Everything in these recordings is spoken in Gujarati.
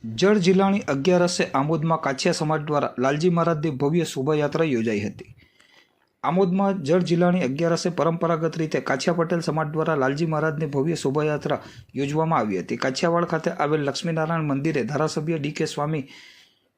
જળ જિલ્લાની 11 આમોદમાં કાછિયા સમાજ દ્વારા લાલજી મહારાજની ભવ્ય શોભાયાત્રા યોજાઈ હતી। આમોદમાં જળ જિલ્લાની 11 પરંપરાગત રીતે કાછિયા પટેલ સમાજ દ્વારા લાલજી મહારાજની ભવ્ય શોભાયાત્રા યોજવામાં આવી હતી। કાછિયાવાડ ખાતે આવેલ લક્ષ્મીનારાયણ મંદિરે ધારાસભ્ય ડી.કે. સ્વામી,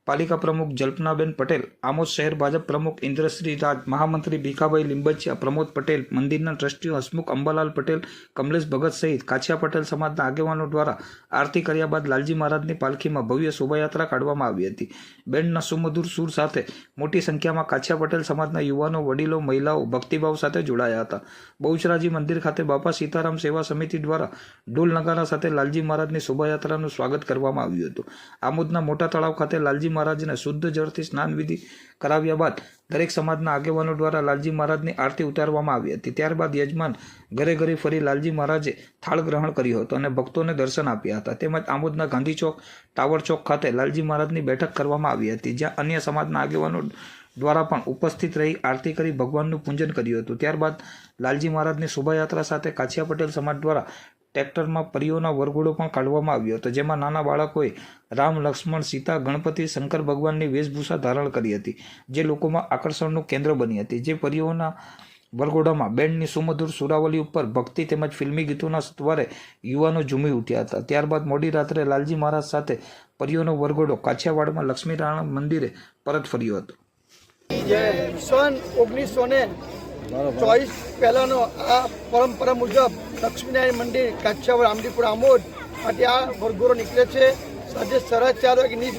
પાલિકા પ્રમુખ જલ્પનાબેન પટેલ, આમોદ શહેર ભાજપ પ્રમુખ ઇન્દ્રશ્રી રાજ, મહામંત્રી ભીખાભાઈ લીંબચિયા, પ્રમોદ પટેલ, મંદિરના ટ્રસ્ટીઓ હસમુખ અંબાલાલ પટેલ, કમલેશ ભગત સહિત કાછિયા પટેલ સમાજના આગેવાનો દ્વારા આરતી કર્યા બાદ લાલજી મહારાજની પાલખીમાં ભવ્ય શોભાયાત્રા કાઢવામાં આવી હતી। બેન્ડના સુમધુર સૂર સાથે મોટી સંખ્યામાં કાછિયા પટેલ સમાજના યુવાનો, વડીલો, મહિલાઓ ભક્તિભાવ સાથે જોડાયા હતા। બહુચરાજી મંદિર ખાતે બાપા સીતારામ સેવા સમિતિ દ્વારા ઢોલ નગારા સાથે લાલજી મહારાજની શોભાયાત્રાનું સ્વાગત કરવામાં આવ્યું હતું। આમોદના મોટા તળાવ ખાતે લાલજી મહારાજને શુદ્ધ જળથી સ્નાન વિધિ કરાવ્યા બાદ દરેક સમાજના આગેવાનો દ્વારા લાલજી મહારાજની આરતી ઉતારવામાં આવી હતી। ત્યારબાદ યજમાન ઘરે ઘરે ફરી લાલજી મહારાજે થાળ ગ્રહણ કર્યો હતો અને ભક્તોને દર્શન આપ્યા હતા। તેમજ આમોદના ગાંધી ચોક, ટાવર ચોક ખાતે લાલજી મહારાજની બેઠક કરવામાં આવી હતી, જ્યાં અન્ય સમાજના આગેવાનો દ્વારા પણ ઉપસ્થિત રહી આરતી કરી ભગવાનનું પૂજન કર્યું હતું। ત્યારબાદ લાલજી મહારાજની શોભાયાત્રા સાથે કાછિયા પટેલ સમાજ દ્વારા ટ્રેક્ટરમાં પરીઓના વરઘોડો પણ કાઢવામાં આવ્યો હતો, જેમાં નાના બાળકોએ રામ, લક્ષ્મણ, સીતા, ગણપતિ, શંકર ભગવાનની વેશભૂષા ધારણ કરી હતી, જે લોકોમાં આકર્ષણનું કેન્દ્ર બની હતી। જે પરીઓના વરઘોડામાં બેન્ડની સુમધુર સુરાવલી ઉપર ભક્તિ તેમજ ફિલ્મી ગીતોના સ્વરે યુવાનો ઝૂમી ઉઠ્યા હતા। ત્યારબાદ મોડી રાત્રે લાલજી મહારાજ સાથે પરીઓનો વરઘોડો કાછિયાવાડમાં લક્ષ્મીનારાયણ મંદિરે પરત ફર્યો હતો। સન 1924 પહેલાંનો આ પરંપરા મુજબ લક્ષ્મીનારાયણ મંદિર કાછિયાવાડ આમદીપુર આમોદ માટે આ વરઘોડો નીકળે છે। સાંજે 4:30 વાગે નિજ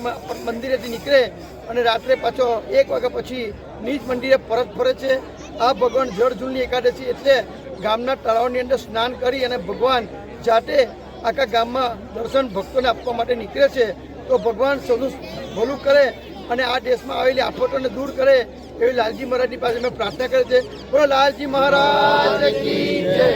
મંદિરેથી નીકળે અને રાત્રે પાછો 1 વાગ્યા પછી નિજ મંદિરે પરત ફરે છે। આ ભગવાન જળઝૂલની એકાદશી એટલે ગામના તળાવની અંદર સ્નાન કરી અને ભગવાન જાતે આખા ગામમાં દર્શન ભક્તોને આપવા માટે નીકળે છે। તો ભગવાન સૌનું ભલું કરે અને આ દેશમાં આવેલી આફતોને દૂર કરે એવી લાલજી મહારાજની પાસે અમે પ્રાર્થના કરીએ છીએ। બોલો લાલજી મહારાજ કી જય।